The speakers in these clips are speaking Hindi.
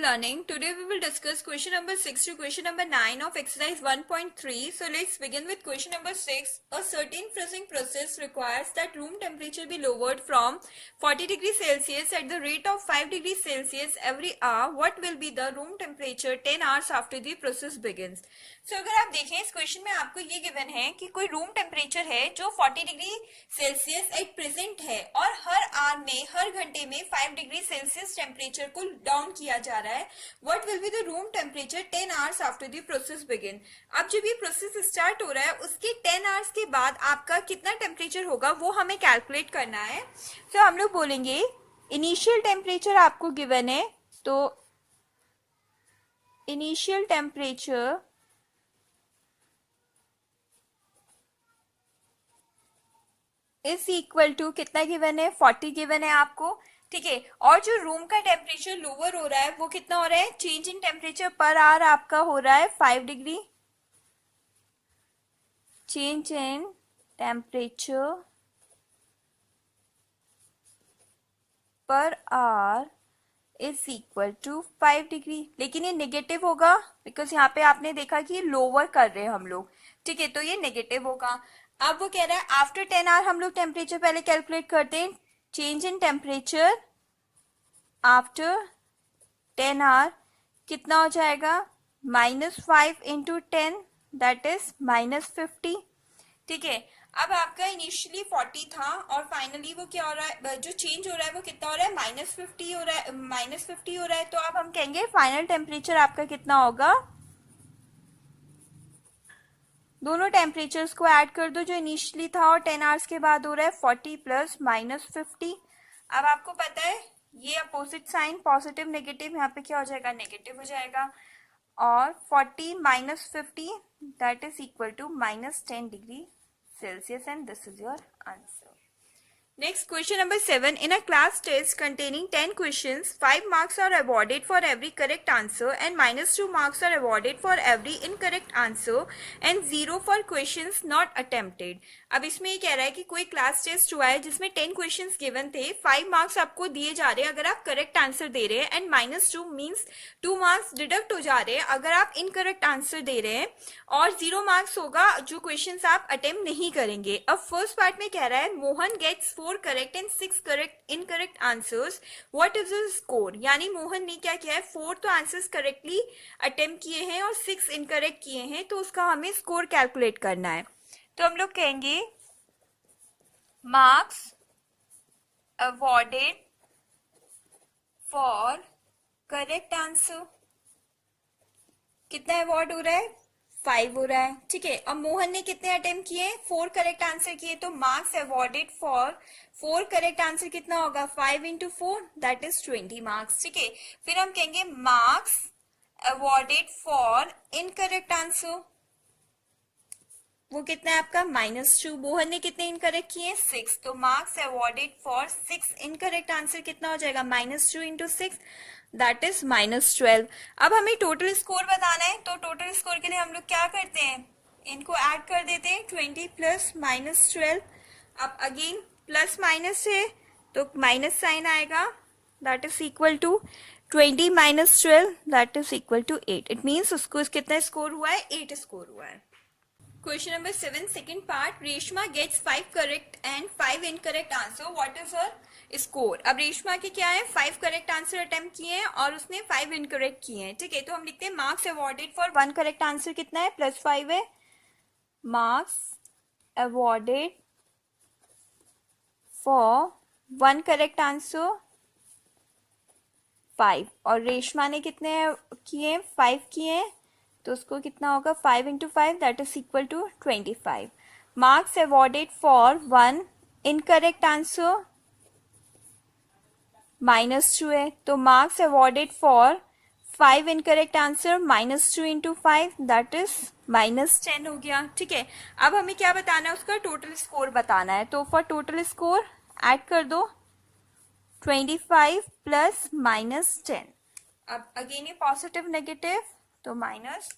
learning. Today we will discuss question number 6 to question number 9 of exercise 1.3. So let's begin with question number 6. A certain freezing process requires that room temperature be lowered from 40 degrees Celsius at the rate of 5 degrees Celsius every hour. What will be the room temperature 10 hours after the process begins? So अगर आप देखें इस क्वेश्चन में आपको ये गिवन है कि कोई रूम टेम्परेचर है जो 40 डिग्री सेल्सियस एट प्रेजेंट है और हर आवर में हर घंटे में 5 डिग्री सेल्सियस टेम्परेचर को डाउन किया जा रहा है. What will be the room temperature 10 hours after the process begin. अब जब ये प्रोसेस स्टार्ट हो रहा है उसके 10 आवर्स के बाद आपका कितना टेम्परेचर होगा वो हमें कैलकुलेट करना है. तो हम लोग बोलेंगे इनिशियल टेम्परेचर आपको गिवन है, तो initial temperature is equal to कितना गिवन है, 40 गिवन है आपको. ठीक है, और जो रूम का टेम्परेचर लोअर हो रहा है वो कितना हो रहा है, change in temperature per hour आपका हो रहा है 5 degree. Change in temperature per hour is equal to 5 degree. लेकिन ये नेगेटिव होगा बिकॉज यहाँ पे आपने देखा कि लोअर कर रहे हैं हम लोग. ठीक है, तो ये नेगेटिव होगा. अब वो कह रहा है आफ्टर 10 आवर हम लोग टेम्परेचर पहले कैलकुलेट करते हैं. Change in temperature after 10 hour कितना हो जाएगा, -5 इंटू 10 दैट इज -50. ठीक है, अब आपका इनिशियली 40 था और फाइनली वो क्या हो रहा है, जो चेंज हो रहा है वो कितना हो रहा है, -50 हो रहा है, -50 हो रहा है. तो अब हम कहेंगे फाइनल टेम्परेचर आपका कितना होगा, दोनों टेम्परेचर्स को ऐड कर दो जो इनिशियली था और 10 आवर्स के बाद हो रहा है 40 प्लस -50. अब आपको पता है ये अपोजिट साइन पॉजिटिव नेगेटिव यहाँ पे क्या हो जाएगा, नेगेटिव हो जाएगा. और 40 -50 that is equal to -10 degree Celsius and this is your answer. Next, question number 7. In a class test containing 10 questions, 5 marks are awarded for every correct answer and -2 marks are awarded for every incorrect answer and 0 for questions not attempted. अब इसमें ये कह रहा है कि कोई क्लास टेस्ट हुआ है जिसमें 10 क्वेश्चंस गिवन थे, 5 मार्क्स आपको दिए जा रहे हैं अगर आप करेक्ट आंसर दे रहे हैं एंड -2 मीन्स 2 मार्क्स डिडक्ट हो जा रहे हैं अगर आप इनकरेक्ट आंसर दे रहे हैं, और 0 मार्क्स होगा जो क्वेश्चंस आप अटेम्प्ट नहीं करेंगे. अब फर्स्ट पार्ट में कह रहा है Mohan gets 4 correct and 6 correct incorrect answers, what is the score. यानी मोहन ने क्या किया है, 4 तो आंसर्स करेक्टली अटेम्प्ट किए हैं और 6 इनकरेक्ट किए हैं, तो उसका हमें स्कोर कैलकुलेट करना है. तो हम लोग कहेंगे marks awarded for correct answer, कितना अवॉर्ड हो रहा है, 5 हो रहा है. ठीक है, अब मोहन ने कितने अटेम्प्ट किए, 4 करेक्ट आंसर किए, तो marks awarded for 4 correct answer कितना होगा, 5 इंटू 4 दैट इज 20 मार्क्स. ठीक है, फिर हम कहेंगे marks awarded for incorrect answer, वो कितना है आपका -2. मोहन ने कितने इनकरेक्ट किए, 6, तो marks awarded for 6 incorrect answer कितना हो जाएगा, -2 इंटू 6 दैट इज -12. अब हमें टोटल स्कोर बताना है, तो टोटल स्कोर के लिए हम लोग क्या करते हैं, इनको ऐड कर देते हैं, 20 प्लस -12. अब अगेन प्लस माइनस है तो माइनस साइन आएगा, that is equal to 20 - 12 that is equal to 8. It means उसको कितना स्कोर हुआ है, 8 स्कोर हुआ है. Question number 7, second part. Reshma gets 5 correct and 5 incorrect answer. What is her score? अब रेशमा के क्या है, 5 करेक्ट आंसर अटेम्प्ट किए हैं और उसने 5 इनकरेक्ट किए हैं. ठीक है, तो हम लिखते हैं marks awarded for 1 correct answer कितना है, +5 है. Marks awarded for 1 correct answer 5, और रेशमा ने कितने किए, 5 किए हैं, तो उसको कितना होगा, 5 into 5 that is equal to 25. Marks awarded for 1 incorrect answer -2 है, तो marks awarded for 5 incorrect answer -2 into 5 that is -10 हो गया. ठीक है, अब हमें क्या बताना है, उसका टोटल स्कोर बताना है. तो फॉर टोटल स्कोर ऐड कर दो 25 प्लस -10. अब अगेन ये पॉजिटिव नेगेटिव तो minus,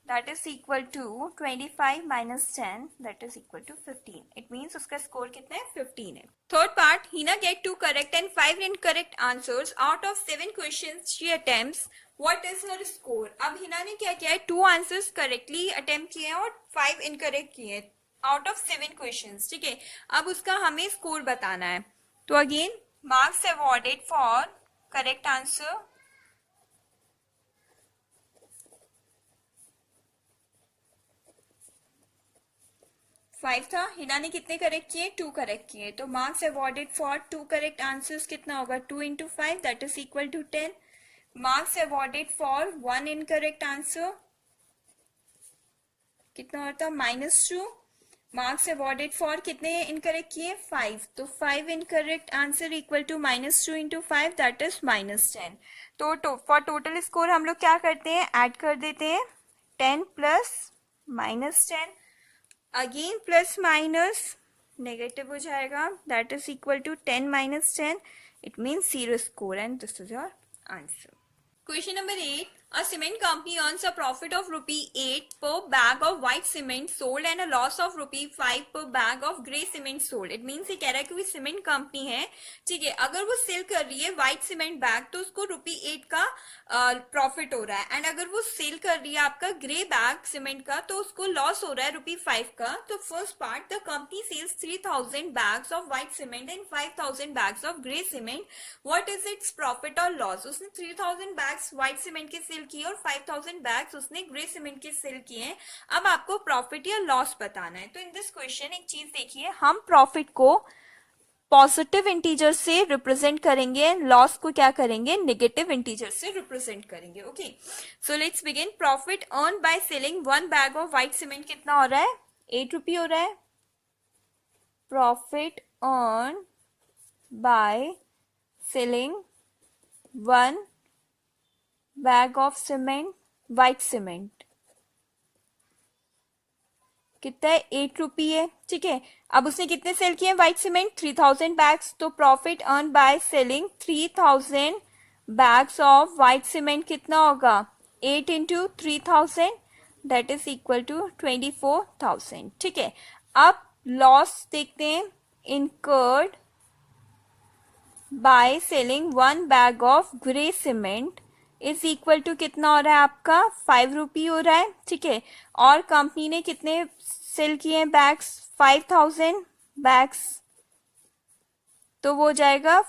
that is equal to 25 minus 10 that is equal to 15. It means उसका स्कोर कितना है 15 है. Third part, Hina get 2 correct and 5 incorrect answers out of 7 questions she attempts. What is her score? अब हिना ने क्या किया है, 2 आंसर्स करेक्टली अटेम्प्ट किए हैं और 5 इनकरेक्ट किए हैं आउट ऑफ 7 क्वेश्चंस. ठीक है, अब उसका हमें स्कोर बताना है. तो again marks awarded for correct answer 5 था. हिना ने कितने करेक्ट किए, 2 करेक्ट किए. तो marks awarded for 2 correct answers कितना होगा, 2 into 5 that is equal to 10. Marks awarded for 1 incorrect answer कितना होता, -2. मार्क्स अवॉर्डेड फॉर कितने इनकरेक्ट किए, 5. तो 5 incorrect answer equal to -2 into 5 that is -10. तो फॉर टोटल स्कोर हम लोग क्या करते हैं, ऐड कर देते हैं 10 plus -10. Again plus minus negative हो जाएगा that is equal to 10 minus 10. It means 0 score and this is your answer. Question number 8. A cement company earns a profit of ₹8 per bag of white cement sold and a loss of ₹5 per bag of grey cement sold. It means ये कह रहा है कि कोई सीमेंट कंपनी है, ठीक है, अगर वो सेल कर रही है व्हाइट सीमेंट बैग तो उसको ₹8 का प्रॉफिट हो रहा है. एंड अगर वो सेल कर रही है आपका ग्रे बैग सीमेंट का तो उसको लॉस हो रहा है ₹5 का. तो first part, the company sells 3000 bags of white cement and 5000 bags of grey cement. What is its profit or loss? उसने 3000 bags व्हाइट सीमेंट के सेल की और 5000 बैग्स उसने ग्रे सीमेंट के सेल किए हैं. अब आपको प्रॉफिट या लॉस बताना है. तो इन दिस क्वेश्चन एक चीज देखिए, हम प्रॉफिट को पॉजिटिव इंटीजर से रिप्रेजेंट करेंगे, लॉस को क्या करेंगे, नेगेटिव इंटीजर से रिप्रेजेंट करेंगे. Okay, so let's begin. Profit earn by selling 1 bag of white cement कितना हो रहा है, ₹8 हो रहा है. Profit earn by selling 1 bag of cement white cement कितना है, ₹8 है. ठीक है, अब उसने कितने सेल किए व्हाइट सीमेंट, 3000 बैग्स. तो profit earn by selling 3000 bags of white cement कितना होगा, 8 into 3000 that is equal to 24,000. ठीक है, अब लॉस देखते हैं. Incurred by selling 1 bag of grey cement is equal to कितना हो रहा है आपका, ₹5 हो रहा है. ठीक है, और कंपनी ने कितने सेल किए बैग्स, 5000 बैग्स. तो वो हो जाएगा,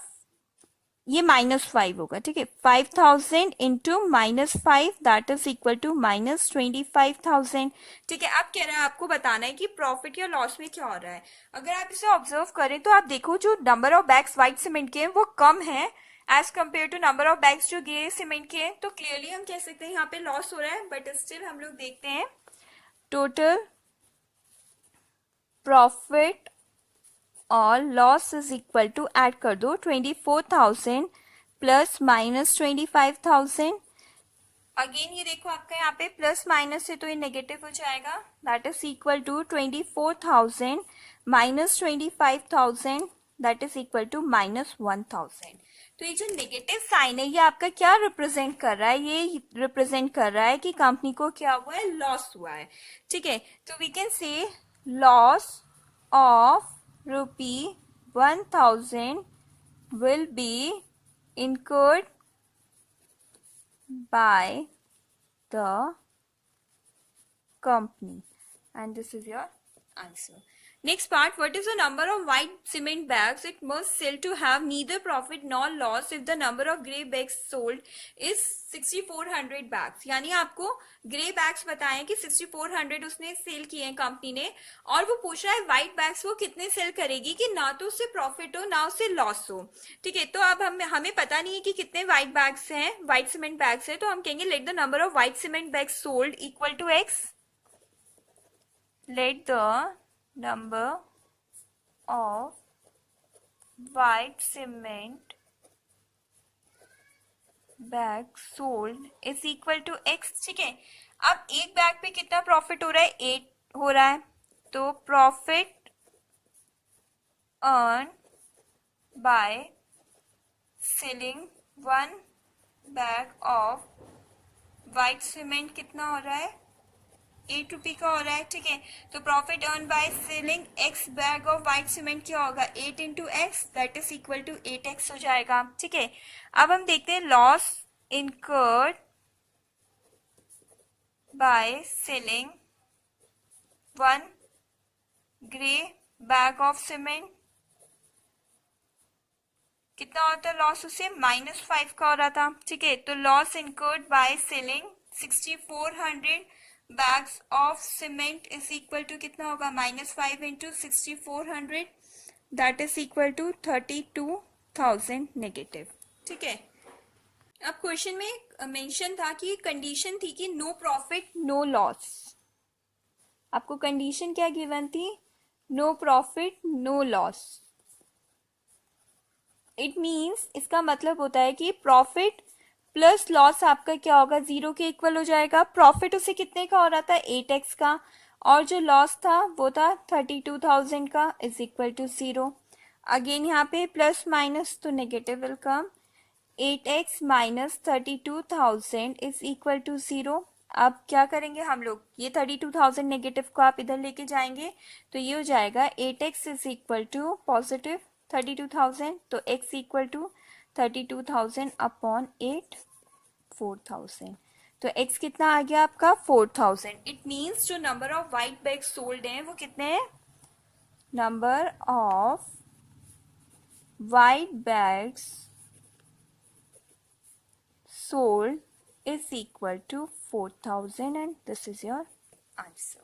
ये -5 होगा. ठीक है, 5000 into -5 that is equal to -25,000. ठीक है, अब कह रहा है आपको बताना है कि प्रॉफिट या लॉस में क्या हो रहा है. अगर आप इसे ऑब्जर्व करें तो आप देखो जो number of bags white cement के हैं वो कम है as compare to number of bags जो ग्रे सीमेंट के हैं. तो क्लियरली हम कह सकते हैं यहाँ पे लॉस हो रहा है. बट स्टिल हम लोग देखते हैं टोटल प्रॉफिट और loss is equal to, add कर दो 24,000 प्लस -25,000. अगेन ये देखो आपका यहाँ पे प्लस माइनस है तो ये नेगेटिव हो जाएगा that is equal to 24,000 -25,000 that is equal to -1,000. तो ये जो नेगेटिव साइन है ये आपका क्या रिप्रेजेंट कर रहा है, ये रिप्रेजेंट कर रहा है कि कंपनी को क्या हुआ है, लॉस हुआ है. ठीक है, तो we can say loss of ₹1,000 will be incurred by the company and this is your answer. Next part, what is the number of white cement bags it must sell to have neither profit nor loss if the number of grey bags sold is 6400 bags. यानी आपको ग्रे बैग्स बताएं कि 6400 उसने सेल किए हैं कंपनी ने, और वो पूछ रहा है व्हाइट बैग्स वो कितने सेल करेगी कि ना तो उससे प्रॉफिट हो ना उससे लॉस हो. ठीक है, तो अब हमें पता नहीं है कि कितने व्हाइट बैग्स हैं, व्हाइट सीमेंट बैग्स है. तो हम कहेंगे let the number of white cement bags sold equal to X. लेट द number of white cement bags sold is equal to X. ठीक है, अब एक बैग पे कितना प्रॉफिट हो रहा है, 8 हो रहा है. तो profit earn by selling 1 bag of white cement कितना हो रहा है, 8 रुपी का हो रहा है, ठीक है। तो profit earn by selling x bag of white cement क्या होगा, 8 into x, that is equal to 8x हो जाएगा, ठीक है। अब हम देखते हैं loss incurred by selling 1 grey bag of cement, कितना होता है लॉस, उसे -5 का हो रहा था, ठीक है। तो loss incurred by selling 6400 bags of cement is equal to कितना होगा, -5 into 6400, that is equal to 32,000 negative, ठीक है। अब क्वेश्चन में मेंशन था कि कंडीशन थी कि नो प्रॉफिट नो लॉस। आपको कंडीशन क्या गिवन थी, no profit no loss. It means इसका मतलब होता है कि प्रॉफिट प्लस लॉस आपका क्या होगा, 0 के इक्वल हो जाएगा। प्रॉफिट उसे कितने का हो रहा था, 8x का, और जो लॉस था वो था 32,000 का, इज इक्वल टू 0। अगेन यहाँ पे प्लस माइनस तो negative will come, 8x minus 32,000 is equal to 0। अब क्या करेंगे हम लोग, ये 32,000 नेगेटिव को आप इधर लेके जाएंगे तो ये हो जाएगा 8x is equal to positive 32,000, तो x इक्वल टू 32,000 अपॉन 8 4,000। तो x कितना आ गया आपका 4,000। इट मीन्स जो number of white bag sold हैं वो कितने हैं, number of white bags sold is equal to 4,000 and this is your answer.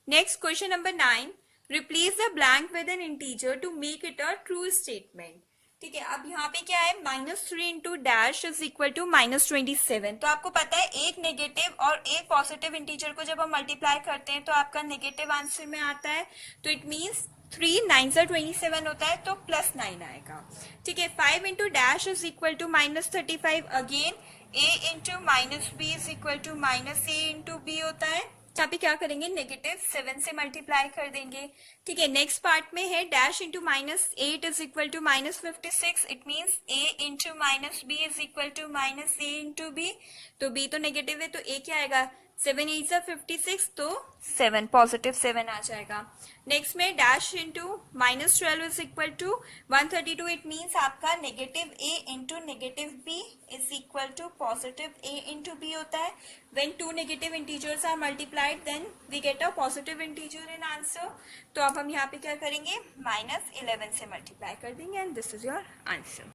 Next question number 9. Replace the blank with an integer to make it a true statement. ठीक है, अब यहाँ पे क्या है, -3 into dash is equal to -27। तो आपको पता है एक नेगेटिव और एक पॉजिटिव इंटीजर को जब हम मल्टीप्लाई करते हैं तो आपका नेगेटिव आंसर में आता है। तो इट मीन्स 3 9 27 होता है, तो +9 आएगा, ठीक है। 5 into dash is equal to -35, again a into -b is equal to -a into b होता है। यहाँ पे क्या करेंगे, -7 से मल्टीप्लाई कर देंगे, ठीक है। नेक्स्ट पार्ट में है dash into -8 is equal to -56, it means a into -b is equal to -a into b। तो b तो नेगेटिव है तो a क्या आएगा, 7 8 जा 56, तो 7 पॉजिटिव 7 आ जाएगा। नेक्स्ट में dash into -12 is equal to 132, it means आपका negative a into negative b is equal to positive a into b होता है। When two negative integers are multiplied then we get a positive integer in answer. तो अब हम यहाँ पे क्या करेंगे, -11 से मल्टीप्लाई कर देंगे and this is your answer.